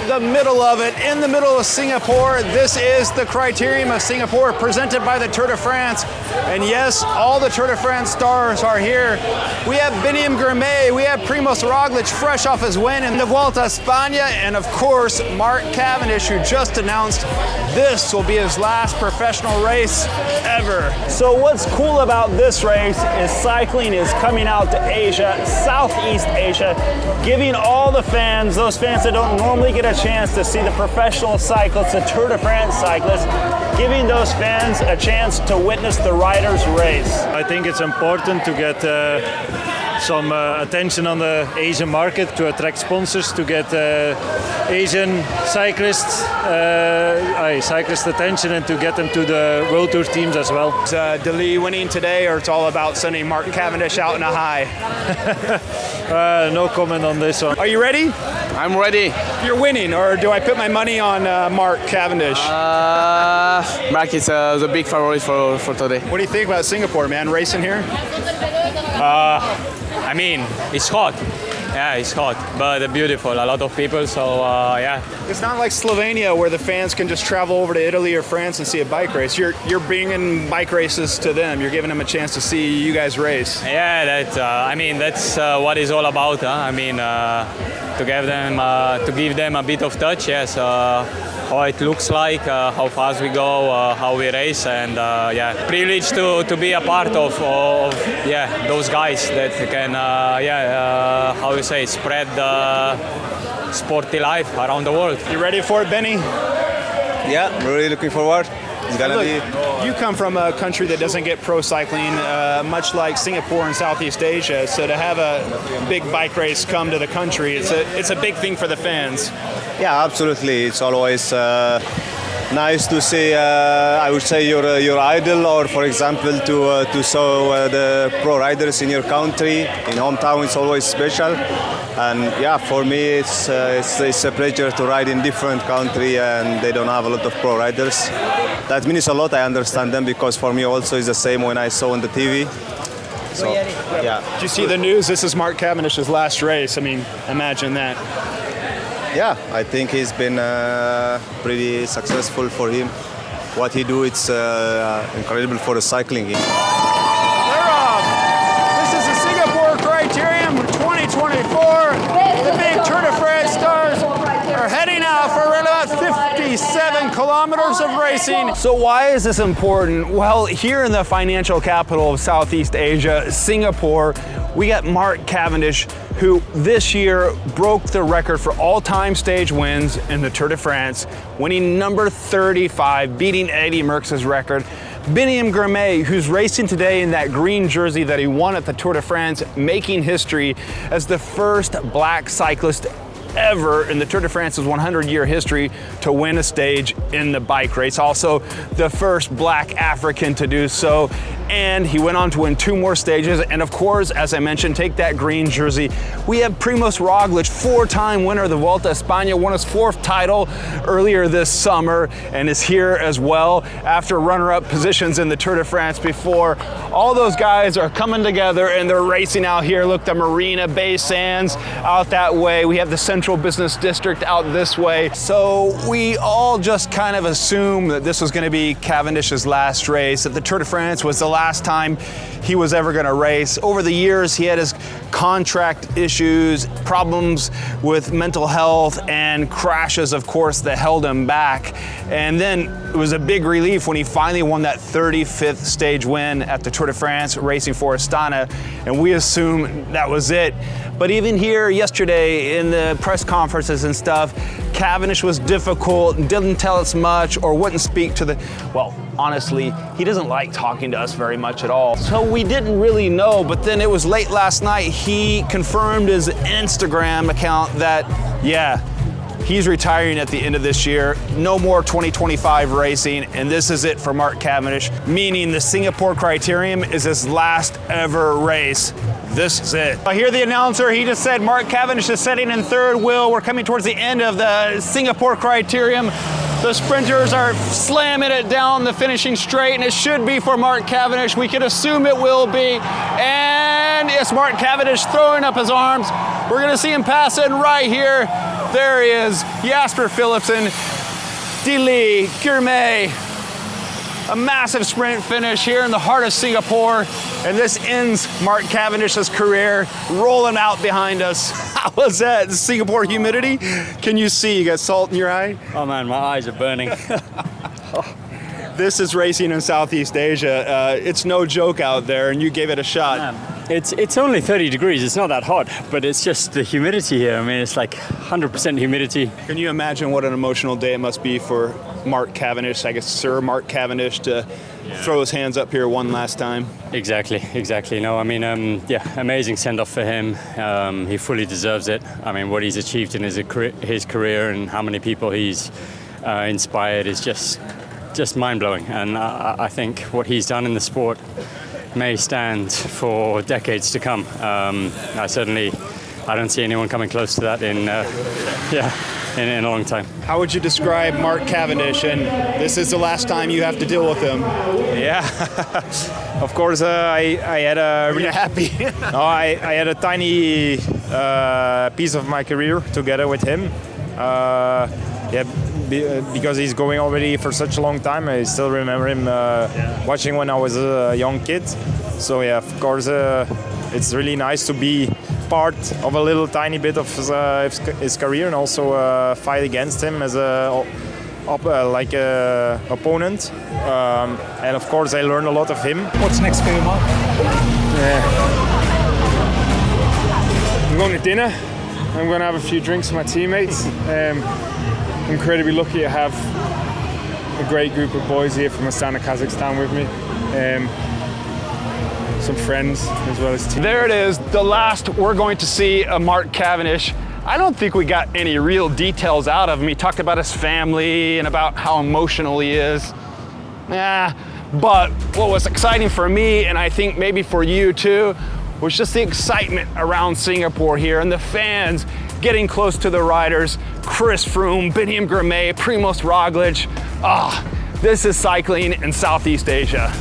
the middle of it, in the middle of Singapore. This is the Criterium of Singapore, presented by the Tour de France. And yes, all the Tour de France stars are here. We have Biniam Girmay, we have Primoz Roglic, fresh off his win in the Vuelta a España, and of course, Mark Cavendish, who just announced this will be his last professional race ever. So what's cool about this race is cycling is coming out to Asia, Southeast Asia, giving all the fans, those fans that don't normally get a chance to see the professional cyclists, the Tour de France cyclists, giving those fans a chance to witness the riders race. I think it's important to get some attention on the Asian market, to attract sponsors, to get Asian cyclists attention, and to get them to the World Tour teams as well. Is Dali winning today, or it's all about sending Mark Cavendish out in a high? No comment on this one. Are you ready? I'm ready. You're winning, or do I put my money on Mark Cavendish? Mark is the big favorite for today. What do you think about Singapore, man, racing here? I mean, it's hot. Yeah, it's hot, but beautiful. A lot of people, so yeah. It's not like Slovenia where the fans can just travel over to Italy or France and see a bike race. You're bringing bike races to them. You're giving them a chance to see you guys race. Yeah, that's what it's all about. I mean, to give them a bit of touch. Yes. How it looks like, how fast we go, how we race, and yeah, privileged to be a part of those guys that can how you say, spread the sporty life around the world. You ready for it, Benny? Yeah, I'm really looking forward. It's gonna be. You come from a country that doesn't get pro cycling, much like Singapore and Southeast Asia. So to have a big bike race come to the country, it's a big thing for the fans. Yeah, absolutely. It's always nice to see. I would say your idol, or for example, to show the pro riders in your country, in hometown. It's always special. And yeah, for me, it's a pleasure to ride in different country, and they don't have a lot of pro riders. That means a lot. I understand them, because for me also it's the same when I saw on the TV. So yeah. Did you see the news? This is Mark Cavendish's last race. I mean, imagine that. Yeah, I think he's been pretty successful for him. What he do, it's incredible for the cycling. They're off. This is the Singapore Criterium 2024. The big Tour de France stars are heading out for around about 57 kilometers of racing. So why is this important? Well, here in the financial capital of Southeast Asia, Singapore, we got Mark Cavendish, who this year broke the record for all-time stage wins in the Tour de France, winning number 35, beating Eddie Merckx's record. Biniam Girmay, who's racing today in that green jersey that he won at the Tour de France, making history as the first black cyclist ever in the Tour de France's 100-year history to win a stage in the bike race. Also, the first black African to do so. And he went on to win 2 more stages. And of course, as I mentioned, take that green jersey. We have Primoz Roglic, 4-time winner of the Vuelta a España, won his 4th title earlier this summer, and is here as well after runner-up positions in the Tour de France before. All those guys are coming together and they're racing out here. Look, the Marina Bay Sands out that way. We have the Central Business District out this way. So we all just kind of assume that this was going to be Cavendish's last race, that the Tour de France was the last time he was ever going to race. Over the years, he had his contract issues, problems with mental health, and crashes, of course, that held him back. And then it was a big relief when he finally won that 35th stage win at the Tour de France, racing for Astana, and we assume that was it. But even here yesterday in the press conferences and stuff, Cavendish was difficult, didn't tell us much, or wouldn't speak to the, well, honestly, he doesn't like talking to us very much at all. So we didn't really know, but then it was late last night, he confirmed his Instagram account that, yeah, he's retiring at the end of this year. No more 2025 racing, and this is it for Mark Cavendish, meaning the Singapore Criterium is his last ever race. This is it. I hear the announcer, he just said Mark Cavendish is sitting in 3rd wheel. We're coming towards the end of the Singapore Criterium. The sprinters are slamming it down the finishing straight, and it should be for Mark Cavendish. We can assume it will be. And it's Mark Cavendish throwing up his arms. We're gonna see him pass in right here. There he is, Jasper Philipsen, De Lee, Gourmet. A massive sprint finish here in the heart of Singapore. And this ends Mark Cavendish's career, rolling out behind us. How was that? Singapore humidity? Can you see? You got salt in your eye? Oh man, my eyes are burning. This is racing in Southeast Asia. It's no joke out there, and you gave it a shot. Man, it's only 30 degrees. It's not that hot, but it's just the humidity here. I mean, it's like 100% humidity. Can you imagine what an emotional day it must be for Mark Cavendish, I guess Sir Mark Cavendish, to throw his hands up here one last time? Exactly. No, I mean, amazing send-off for him. He fully deserves it. I mean, what he's achieved in his career and how many people he's inspired is just mind-blowing. And I think what he's done in the sport may stand for decades to come. I don't see anyone coming close to that in a long time. How would you describe Mark Cavendish? And this is the last time you have to deal with him. Yeah, of course. I had a Are you happy? no, I had a tiny piece of my career together with him. Because he's going already for such a long time. I still remember him watching when I was a young kid. So yeah, of course, it's really nice to be part of a little tiny bit of his career and also fight against him as a opponent. And of course, I learned a lot of him. What's next for you, Mark? I'm going to dinner. I'm going to have a few drinks with my teammates. Incredibly lucky to have a great group of boys here from Astana, Kazakhstan with me. Some friends as well as teammates. There it is, the last we're going to see of Mark Cavendish. I don't think we got any real details out of him. He talked about his family and about how emotional he is. But what was exciting for me, and I think maybe for you too, was just the excitement around Singapore here and the fans getting close to the riders. Chris Froome, Biniam Gourmet, Primož Roglič. This is cycling in Southeast Asia.